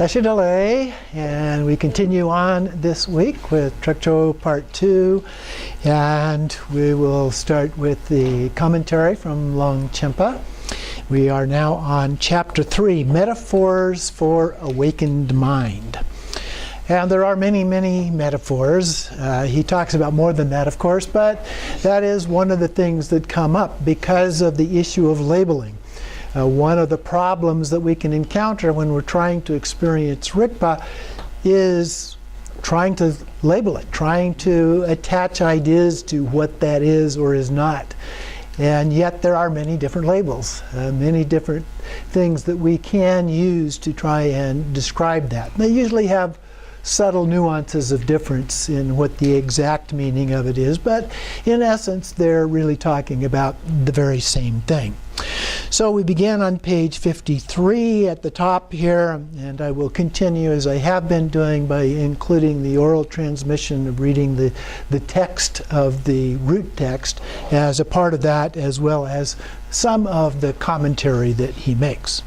Tashidale, and we continue on this week with Trekcho Part 2, and we will start with the commentary from Longchenpa. We are now on Chapter 3, Metaphors for Awakened Mind. And there are many, many metaphors. He talks about more than that, of course, but that is one of the things that come up because of the issue of labeling. One of the problems that we can encounter when we're trying to experience Rigpa is trying to label it, trying to attach ideas to what that is or is not. And yet there are many different labels, many different things that we can use to try and describe that. They usually have subtle nuances of difference in what the exact meaning of it is, but in essence they're really talking about the very same thing. So we begin on page 53 at the top here, and I will continue as I have been doing by including the oral transmission of reading the text of the root text as a part of that, as well as some of the commentary that he makes.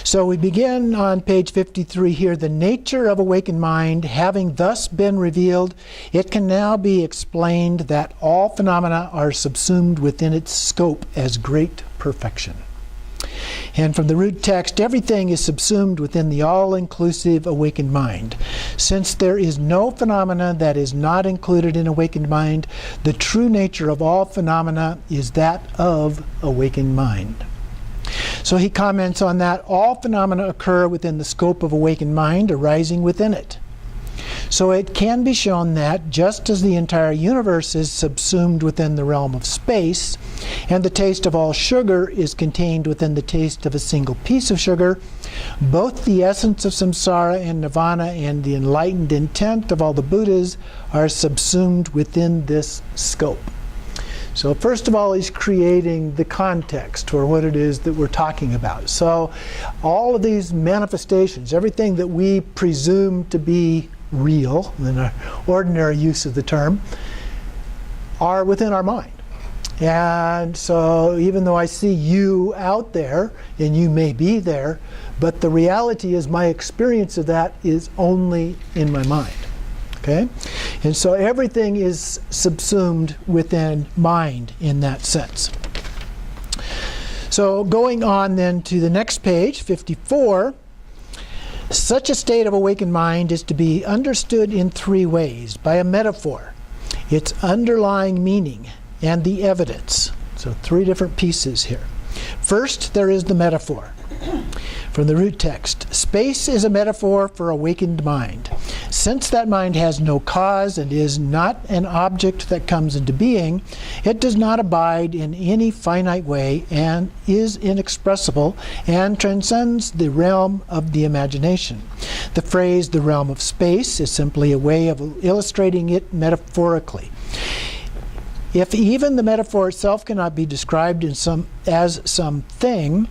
So we begin on page 53 here. The nature of awakened mind having thus been revealed, it can now be explained that all phenomena are subsumed within its scope as great perfection. And from the root text, everything is subsumed within the all-inclusive awakened mind. Since there is no phenomena that is not included in awakened mind, the true nature of all phenomena is that of awakened mind. So he comments on that. All phenomena occur within the scope of awakened mind arising within it. So it can be shown that just as the entire universe is subsumed within the realm of space, and the taste of all sugar is contained within the taste of a single piece of sugar, both the essence of samsara and nirvana and the enlightened intent of all the Buddhas are subsumed within this scope. So first of all, he's creating the context for what it is that we're talking about. So all of these manifestations, everything that we presume to be real in our ordinary use of the term, are within our mind. And so even though I see you out there, and you may be there, but the reality is my experience of that is only in my mind. Okay? And so everything is subsumed within mind in that sense. So going on then to the next page, 54, such a state of awakened mind is to be understood in three ways: by a metaphor, its underlying meaning, and the evidence. So three different pieces here. First, there is the metaphor. From the root text, space is a metaphor for awakened mind. Since that mind has no cause and is not an object that comes into being, it does not abide in any finite way and is inexpressible and transcends the realm of the imagination. The phrase, the realm of space, is simply a way of illustrating it metaphorically. If even the metaphor itself cannot be described as something,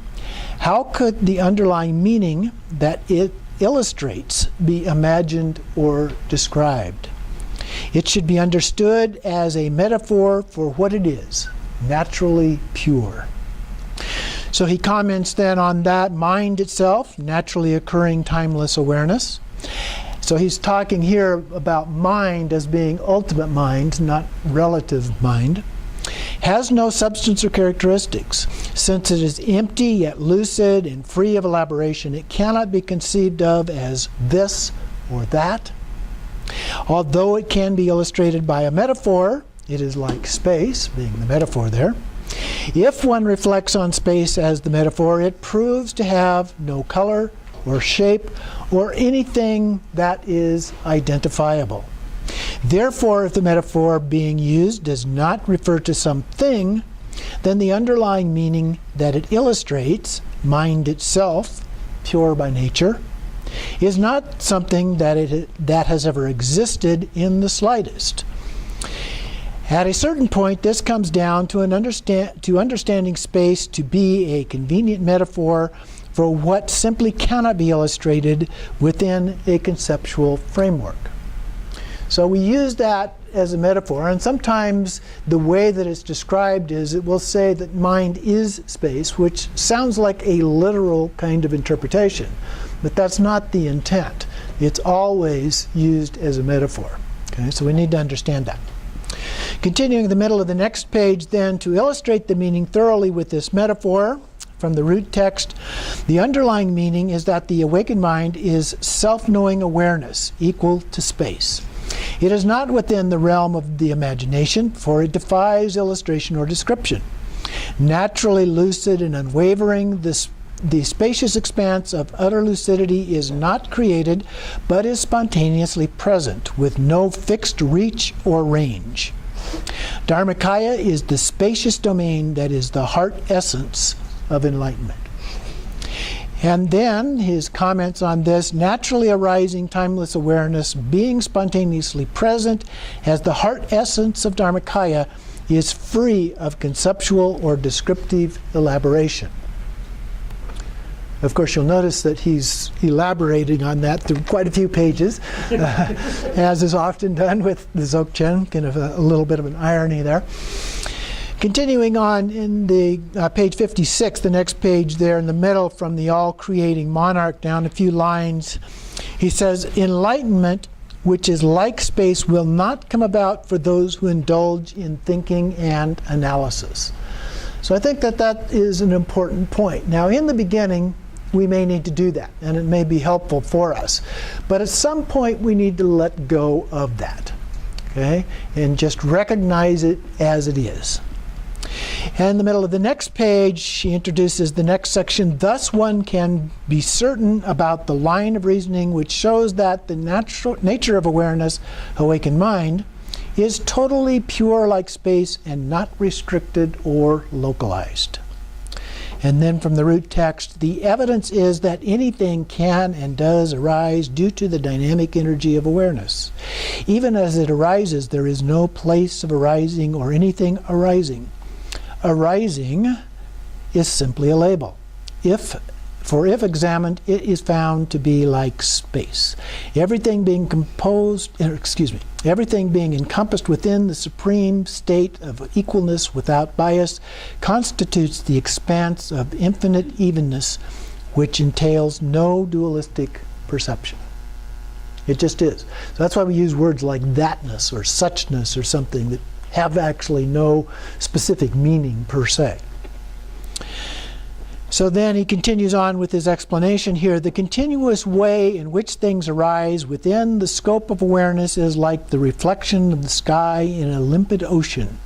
how could the underlying meaning that it illustrates be imagined or described? It should be understood as a metaphor for what it is, naturally pure. So he comments then on that mind itself, naturally occurring timeless awareness. So he's talking here about mind as being ultimate mind, not relative mind. Has no substance or characteristics. Since it is empty yet lucid and free of elaboration, it cannot be conceived of as this or that. Although it can be illustrated by a metaphor, it is like space, being the metaphor there. If one reflects on space as the metaphor, it proves to have no color or shape or anything that is identifiable. Therefore, if the metaphor being used does not refer to something, then the underlying meaning that it illustrates, mind itself, pure by nature, is not something that has ever existed in the slightest. At a certain point, this comes down to understanding space to be a convenient metaphor for what simply cannot be illustrated within a conceptual framework. So we use that as a metaphor, and sometimes the way that it's described is it will say that mind is space, which sounds like a literal kind of interpretation. but that's not the intent. It's always used as a metaphor. Okay, so we need to understand that. Continuing in the middle of the next page then, to illustrate the meaning thoroughly with this metaphor from the root text, the underlying meaning is that the awakened mind is self-knowing awareness equal to space. It is not within the realm of the imagination, for it defies illustration or description. Naturally lucid and unwavering, the spacious expanse of utter lucidity is not created, but is spontaneously present, with no fixed reach or range. Dharmakaya is the spacious domain that is the heart essence of enlightenment. And then his comments on this: naturally arising timeless awareness, being spontaneously present as the heart essence of Dharmakaya, is free of conceptual or descriptive elaboration. Of course, you'll notice that he's elaborating on that through quite a few pages, as is often done with the Dzogchen, kind of a little bit of an irony there. Continuing on in the page 56, the next page there in the middle, from the all-creating monarch down a few lines, he says, enlightenment, which is like space, will not come about for those who indulge in thinking and analysis. So I think that that is an important point. Now, in the beginning, we may need to do that, and it may be helpful for us. But at some point, we need to let go of that, okay, and just recognize it as it is. And in the middle of the next page, she introduces the next section. Thus one can be certain about the line of reasoning which shows that the nature of awareness, awakened mind, is totally pure like space and not restricted or localized. And then from the root text, the evidence is that anything can and does arise due to the dynamic energy of awareness. Even as it arises, there is no place of arising or anything arising. Arising is simply a label. If examined, it is found to be like space. Everything being everything being encompassed within the supreme state of equalness without bias constitutes the expanse of infinite evenness, which entails no dualistic perception. It just is. So that's why we use words like thatness or suchness or something that have actually no specific meaning per se. So then he continues on with his explanation here. The continuous way in which things arise within the scope of awareness is like the reflection of the sky in a limpid ocean.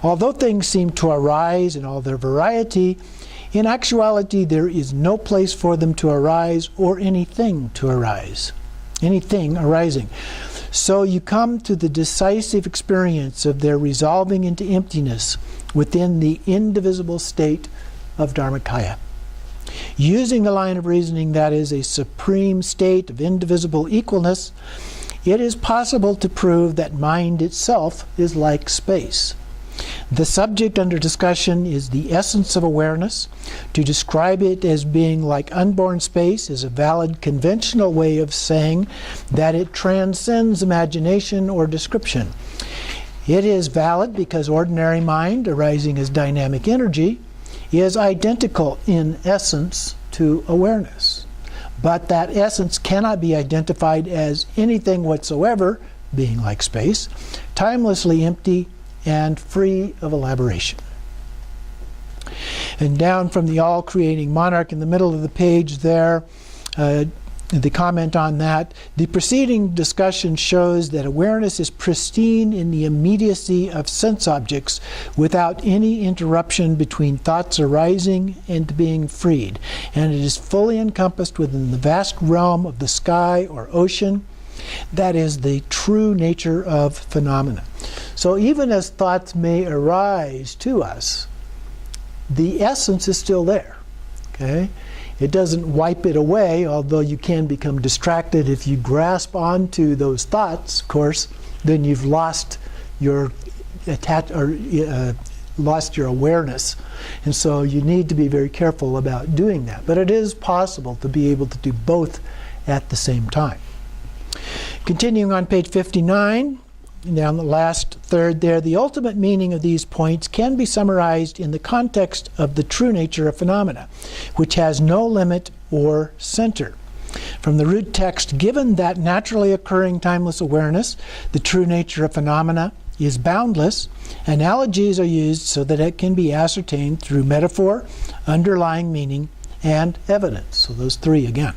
Although things seem to arise in all their variety, in actuality there is no place for them to arise or anything to arise. Anything arising. So you come to the decisive experience of their resolving into emptiness within the indivisible state of Dharmakaya. Using a line of reasoning that is a supreme state of indivisible equalness, it is possible to prove that mind itself is like space. The subject under discussion is the essence of awareness. To describe it as being like unborn space is a valid conventional way of saying that it transcends imagination or description. It is valid because ordinary mind, arising as dynamic energy, is identical in essence to awareness. But that essence cannot be identified as anything whatsoever, being like space, timelessly empty and free of elaboration. And down from the all-creating monarch in the middle of the page there, the comment on that, the preceding discussion shows that awareness is pristine in the immediacy of sense objects without any interruption between thoughts arising and being freed. And it is fully encompassed within the vast realm of the sky or ocean. That is the true nature of phenomena. So even as thoughts may arise to us, the essence is still there. Okay? It doesn't wipe it away, although you can become distracted if you grasp onto those thoughts, of course, then you've lost your lost your awareness. And so you need to be very careful about doing that. But it is possible to be able to do both at the same time. Continuing on page 59, down the last third there, the ultimate meaning of these points can be summarized in the context of the true nature of phenomena, which has no limit or center. From the root text, given that naturally occurring timeless awareness, the true nature of phenomena is boundless, analogies are used so that it can be ascertained through metaphor, underlying meaning, and evidence. So those three again.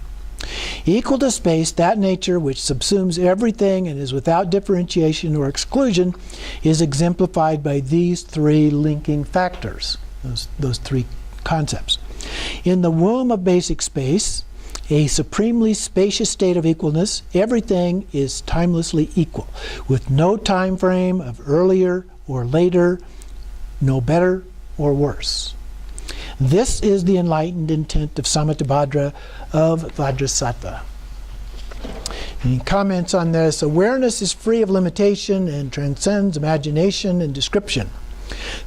Equal to space, that nature which subsumes everything and is without differentiation or exclusion is exemplified by these three linking factors, those three concepts. In the womb of basic space, a supremely spacious state of equalness, everything is timelessly equal, with no time frame of earlier or later, no better or worse. This is the enlightened intent of Samattabhadra of Vajrasattva. And he comments on this: awareness is free of limitation and transcends imagination and description.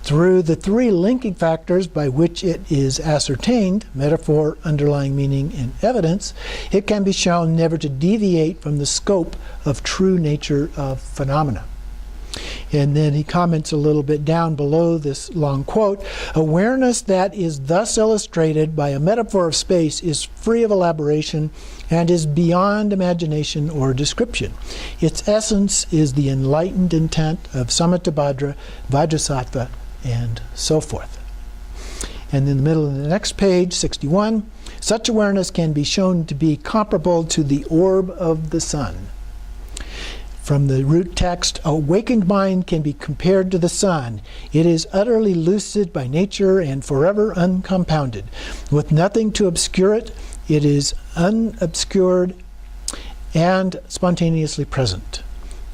Through the three linking factors by which it is ascertained, metaphor, underlying meaning, and evidence, it can be shown never to deviate from the scope of true nature of phenomena. And then he comments a little bit down below this long quote: awareness that is thus illustrated by a metaphor of space is free of elaboration and is beyond imagination or description. Its essence is the enlightened intent of Samattabhadra, Vajrasattva, and so forth. And in the middle of the next page, 61, such awareness can be shown to be comparable to the orb of the sun. From the root text, awakened mind can be compared to the sun. It is utterly lucid by nature and forever uncompounded. With nothing to obscure it, it is unobscured and spontaneously present.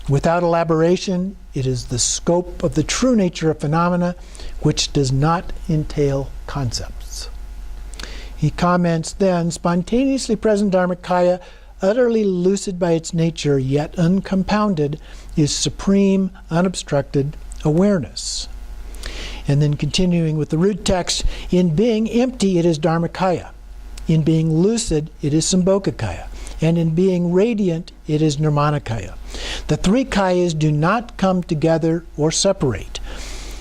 Without elaboration, it is the scope of the true nature of phenomena, which does not entail concepts. He comments then, spontaneously present Dharmakaya, utterly lucid by its nature, yet uncompounded, is supreme, unobstructed awareness. And then continuing with the root text, in being empty, it is Dharmakaya. In being lucid, it is Sambhogakaya. And in being radiant, it is Nirmanakaya. The three kayas do not come together or separate.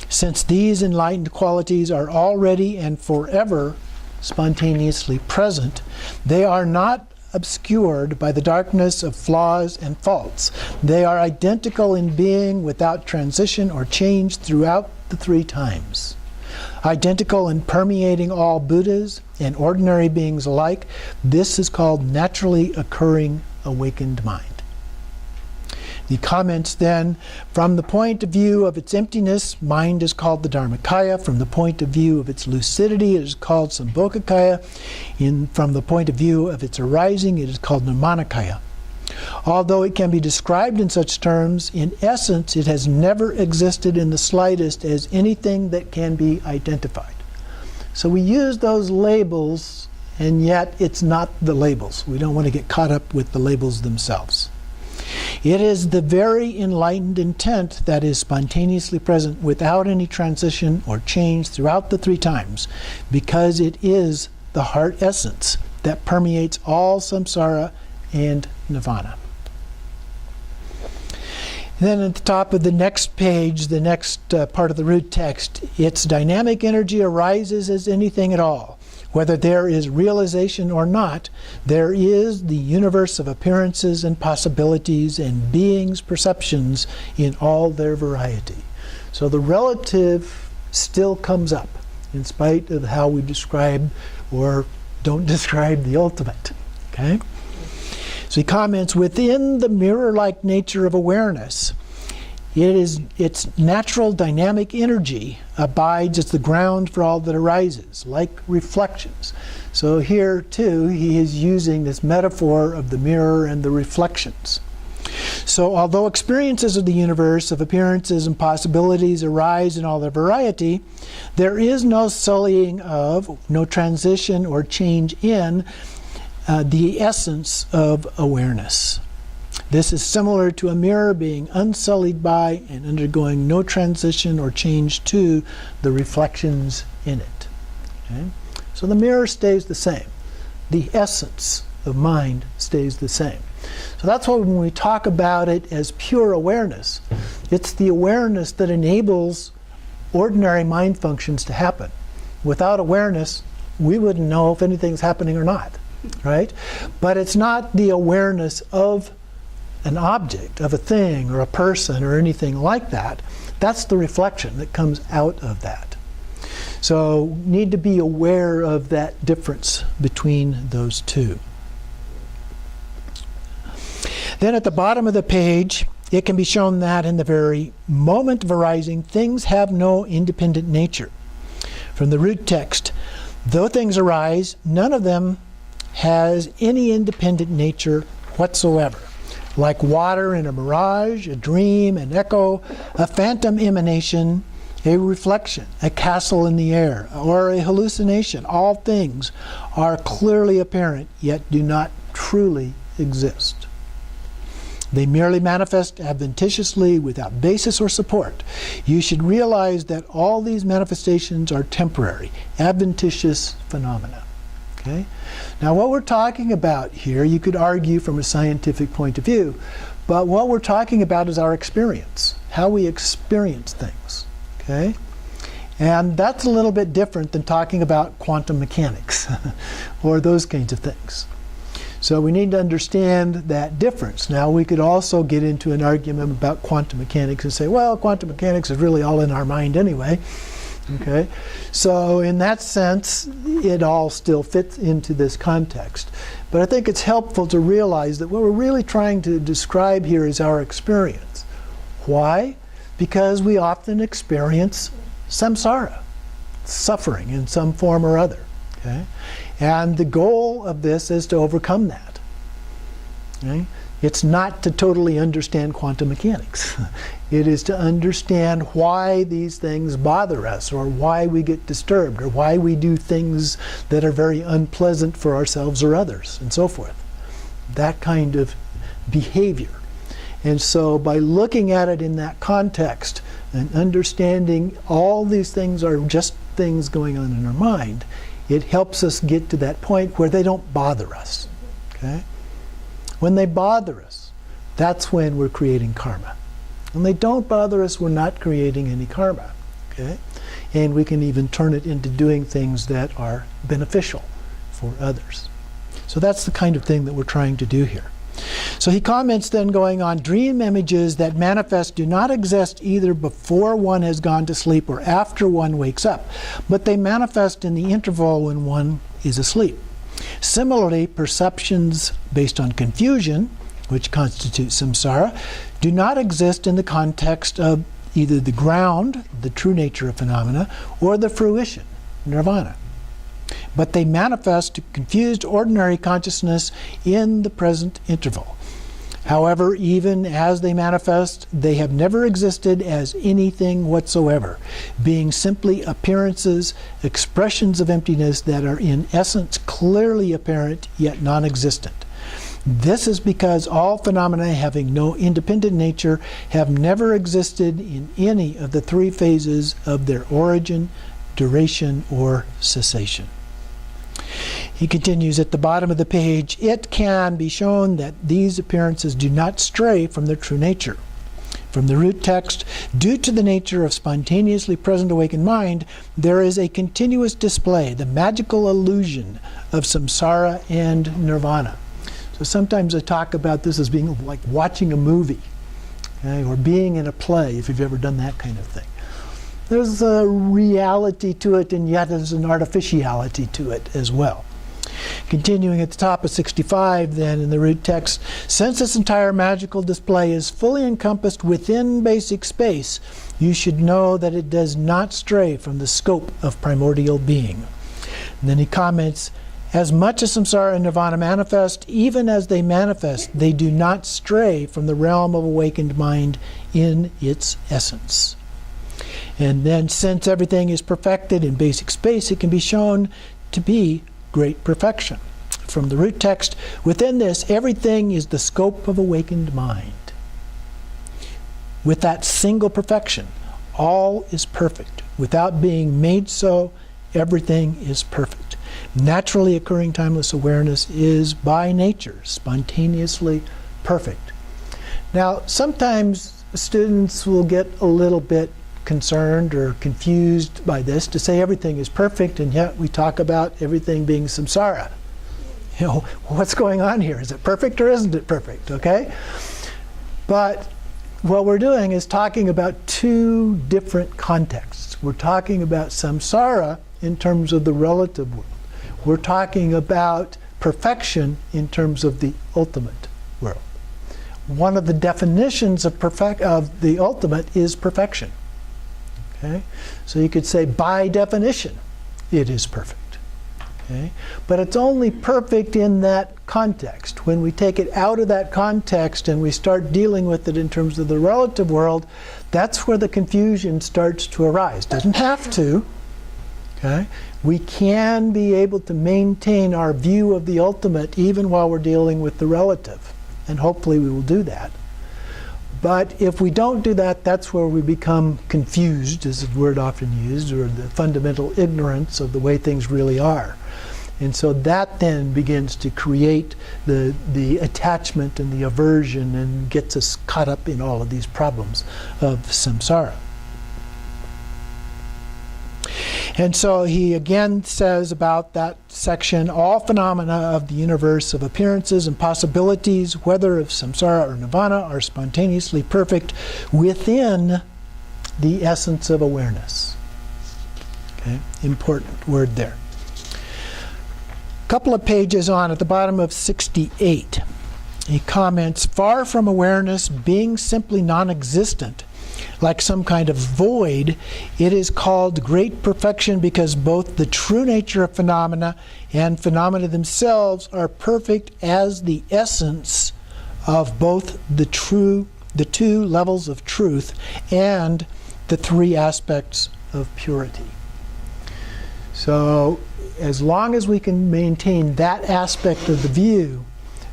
Since these enlightened qualities are already and forever spontaneously present, they are not obscured by the darkness of flaws and faults. They are identical in being without transition or change throughout the three times. Identical in permeating all Buddhas and ordinary beings alike, this is called naturally occurring awakened mind. He comments then, from the point of view of its emptiness, mind is called the Dharmakaya. From the point of view of its lucidity, it is called Sambhogakaya. From the point of view of its arising, it is called Nirmanakaya. Although it can be described in such terms, in essence it has never existed in the slightest as anything that can be identified. So we use those labels, and yet it's not the labels. We don't want to get caught up with the labels themselves. It is the very enlightened intent that is spontaneously present without any transition or change throughout the three times, because it is the heart essence that permeates all samsara and nirvana. Then at the top of the next page, the next part of the root text, its dynamic energy arises as anything at all. Whether there is realization or not, there is the universe of appearances and possibilities and beings' perceptions in all their variety. So the relative still comes up, in spite of how we describe or don't describe the ultimate. Okay? So he comments, within the mirror-like nature of awareness, its natural dynamic energy abides as the ground for all that arises, like reflections. So here, too, he is using this metaphor of the mirror and the reflections. So although experiences of the universe, of appearances and possibilities arise in all their variety, there is no sullying of, no transition or change in the essence of awareness. This is similar to a mirror being unsullied by and undergoing no transition or change to the reflections in it. Okay? So the mirror stays the same. The essence of mind stays the same. So that's why when we talk about it as pure awareness, it's the awareness that enables ordinary mind functions to happen. Without awareness, we wouldn't know if anything's happening or not. right? But it's not the awareness of an object, of a thing or a person or anything like that. That's the reflection that comes out of that. So need to be aware of that difference between those two. Then at the bottom of the page, it can be shown that in the very moment of arising, things have no independent nature. From the root text, though things arise, none of them has any independent nature whatsoever. Like water in a mirage, a dream, an echo, a phantom emanation, a reflection, a castle in the air, or a hallucination, all things are clearly apparent, yet do not truly exist. They merely manifest adventitiously without basis or support. You should realize that all these manifestations are temporary, adventitious phenomena. Okay? Now what we're talking about here, you could argue from a scientific point of view, but what we're talking about is our experience, how we experience things. Okay? And that's a little bit different than talking about quantum mechanics or those kinds of things. So we need to understand that difference. Now we could also get into an argument about quantum mechanics and say, well, quantum mechanics is really all in our mind anyway. Okay? So in that sense, it all still fits into this context. But I think it's helpful to realize that what we're really trying to describe here is our experience. Why? Because we often experience samsara, suffering in some form or other. Okay? And the goal of this is to overcome that. Okay? It's not to totally understand quantum mechanics. It is to understand why these things bother us, or why we get disturbed, or why we do things that are very unpleasant for ourselves or others, and so forth. That kind of behavior. And so by looking at it in that context and understanding all these things are just things going on in our mind, it helps us get to that point where they don't bother us. Okay? When they bother us, that's when we're creating karma. When they don't bother us, we're not creating any karma. Okay? And we can even turn it into doing things that are beneficial for others. So that's the kind of thing that we're trying to do here. So he comments then going on, dream images that manifest do not exist either before one has gone to sleep or after one wakes up, but they manifest in the interval when one is asleep. Similarly, perceptions based on confusion, which constitutes samsara, do not exist in the context of either the ground, the true nature of phenomena, or the fruition, nirvana. But they manifest to confused ordinary consciousness in the present interval. However, even as they manifest, they have never existed as anything whatsoever, being simply appearances, expressions of emptiness that are in essence clearly apparent yet non-existent. This is because all phenomena having no independent nature have never existed in any of the three phases of their origin, duration, or cessation. He continues at the bottom of the page, it can be shown that these appearances do not stray from their true nature. From the root text, due to the nature of spontaneously present awakened mind, there is a continuous display, the magical illusion of samsara and nirvana. So sometimes I talk about this as being like watching a movie, okay, or being in a play, if you've ever done that kind of thing. There's a reality to it, and yet there's an artificiality to it as well. Continuing at the top of 65 then in the root text, since this entire magical display is fully encompassed within basic space, you should know that it does not stray from the scope of primordial being. And then he comments, as much as samsara and nirvana manifest, even as they manifest, they do not stray from the realm of awakened mind in its essence. And then since everything is perfected in basic space, it can be shown to be great perfection. From the root text, within this, everything is the scope of awakened mind. With that single perfection, all is perfect. Without being made so, everything is perfect. Naturally occurring timeless awareness is by nature spontaneously perfect. Now, sometimes students will get a little bit concerned or confused by this, to say everything is perfect, and yet we talk about everything being samsara. what's going on here? Is it perfect or isn't it perfect? Okay? But what we're doing is talking about two different contexts. We're talking about samsara in terms of the relative world. We're talking about perfection in terms of the ultimate world. One of the definitions of the ultimate is perfection. Okay? So you could say, by definition, it is perfect. Okay? But it's only perfect in that context. When we take it out of that context and we start dealing with it in terms of the relative world, that's where the confusion starts to arise. Doesn't have to. Okay? We can be able to maintain our view of the ultimate even while we're dealing with the relative. And hopefully we will do that. But if we don't do that, that's where we become confused, is the word often used, or the fundamental ignorance of the way things really are. And so that then begins to create the attachment and the aversion and gets us caught up in all of these problems of samsara. And so he again says about that section, all phenomena of the universe of appearances and possibilities, whether of samsara or nirvana, are spontaneously perfect within the essence of awareness. Okay, important word there. A couple of pages on, at the bottom of 68, he comments, far from awareness being simply non-existent, like some kind of void, it is called great perfection because both the true nature of phenomena and phenomena themselves are perfect as the essence of both the two levels of truth and the three aspects of purity. So as long as we can maintain that aspect of the view,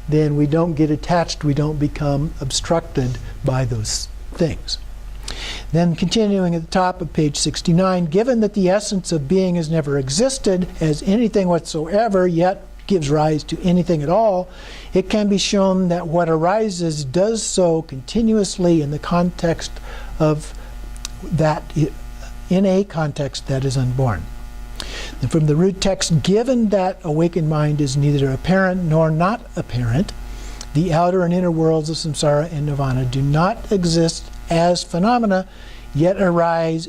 then we don't get attached, we don't become obstructed by those things. Then continuing at the top of page 69, given that the essence of being has never existed as anything whatsoever, yet gives rise to anything at all, it can be shown that what arises does so continuously in the context of that, in a context that is unborn. And from the root text, given that awakened mind is neither apparent nor not apparent, the outer and inner worlds of samsara and nirvana do not exist as phenomena, yet arise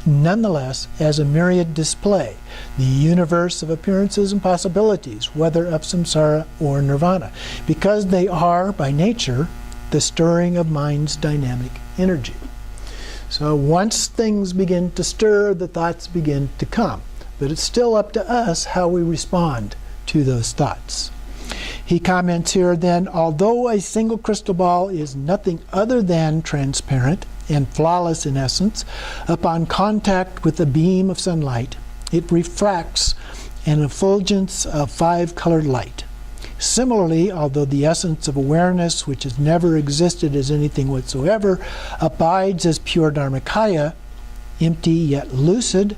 nonetheless as a myriad display, the universe of appearances and possibilities, whether of samsara or nirvana, because they are, by nature, the stirring of mind's dynamic energy. So once things begin to stir, the thoughts begin to come. But it's still up to us how we respond to those thoughts. He comments here then, although a single crystal ball is nothing other than transparent and flawless in essence, upon contact with a beam of sunlight, it refracts an effulgence of five-colored light. Similarly, although the essence of awareness, which has never existed as anything whatsoever, abides as pure Dharmakaya, empty yet lucid,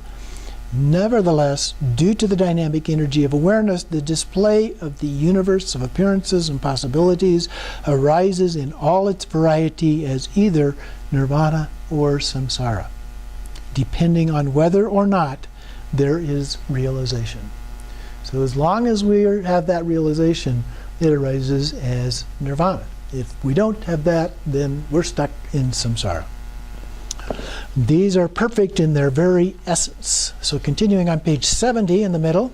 nevertheless, due to the dynamic energy of awareness, the display of the universe of appearances and possibilities arises in all its variety as either nirvana or samsara, depending on whether or not there is realization. So as long as we have that realization, it arises as nirvana. If we don't have that, then we're stuck in samsara. These are perfect in their very essence. So continuing on page 70 in the middle,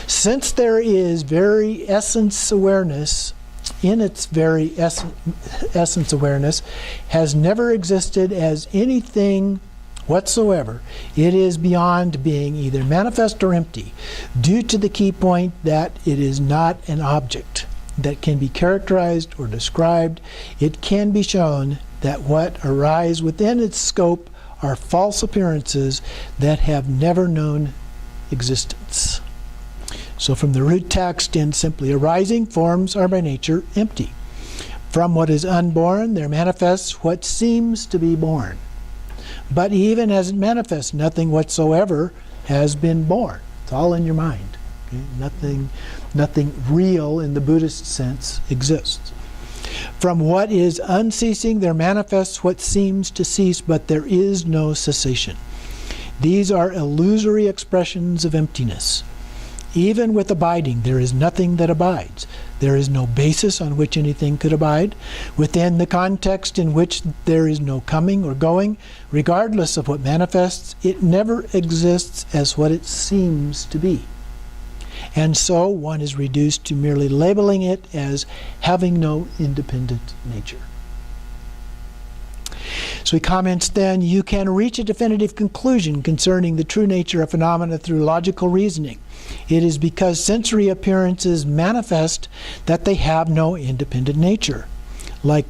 since there is very essence awareness, in its very essence awareness, has never existed as anything whatsoever, it is beyond being either manifest or empty, due to the key point that it is not an object that can be characterized or described. It can be shown that what arise within its scope are false appearances that have never known existence. So from the root text, in simply arising, forms are by nature empty. From what is unborn, there manifests what seems to be born. But even as it manifests, nothing whatsoever has been born. It's all in your mind. Okay? Nothing real in the Buddhist sense exists. From what is unceasing, there manifests what seems to cease, but there is no cessation. These are illusory expressions of emptiness. Even with abiding, there is nothing that abides. There is no basis on which anything could abide. Within the context in which there is no coming or going, regardless of what manifests, it never exists as what it seems to be. And so one is reduced to merely labeling it as having no independent nature. So he comments then, you can reach a definitive conclusion concerning the true nature of phenomena through logical reasoning. It is because sensory appearances manifest that they have no independent nature, like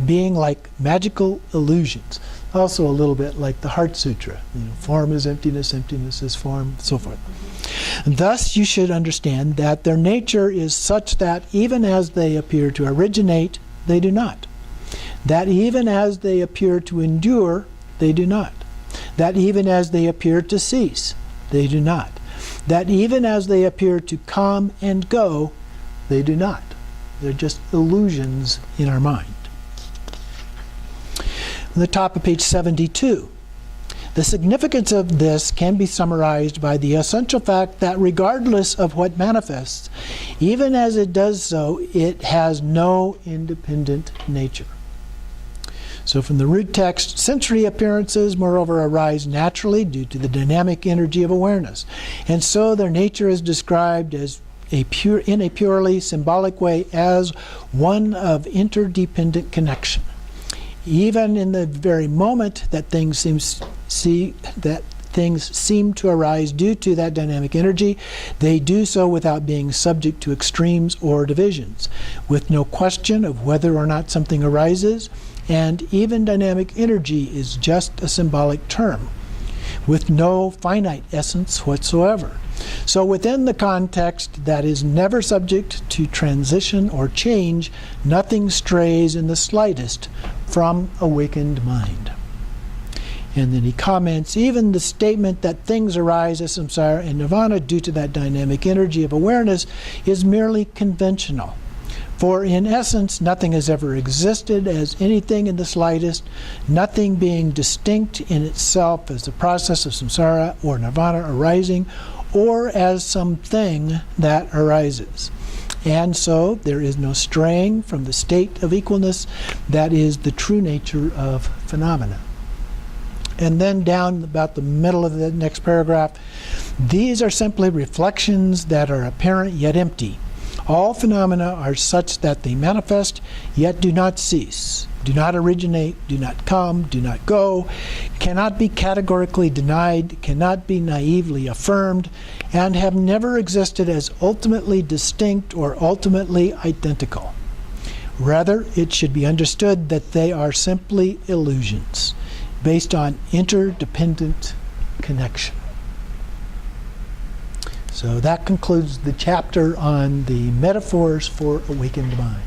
being like magical illusions. Also a little bit like the Heart Sutra. Form is emptiness, emptiness is form, so forth. And thus you should understand that their nature is such that even as they appear to originate, they do not. That even as they appear to endure, they do not. That even as they appear to cease, they do not. That even as they appear to come and go, they do not. They're just illusions in our mind. On the top of page 72, the significance of this can be summarized by the essential fact that regardless of what manifests, even as it does so, it has no independent nature. So from the root text, sensory appearances, moreover, arise naturally due to the dynamic energy of awareness. And so their nature is described as in a purely symbolic way as one of interdependent connection. Even in the very moment that things seem to arise due to that dynamic energy, they do so without being subject to extremes or divisions, with no question of whether or not something arises. And even dynamic energy is just a symbolic term, with no finite essence whatsoever. So within the context that is never subject to transition or change, nothing strays in the slightest from awakened mind. And then he comments, even the statement that things arise as samsara and nirvana due to that dynamic energy of awareness is merely conventional. For in essence, nothing has ever existed as anything in the slightest, nothing being distinct in itself as the process of samsara or nirvana arising, or as something that arises. And so there is no straying from the state of equalness that is the true nature of phenomena. And then down about the middle of the next paragraph, these are simply reflections that are apparent yet empty. All phenomena are such that they manifest, yet do not cease, do not originate, do not come, do not go, cannot be categorically denied, cannot be naively affirmed, and have never existed as ultimately distinct or ultimately identical. Rather, it should be understood that they are simply illusions, based on interdependent connection. So that concludes the chapter on the metaphors for awakened mind.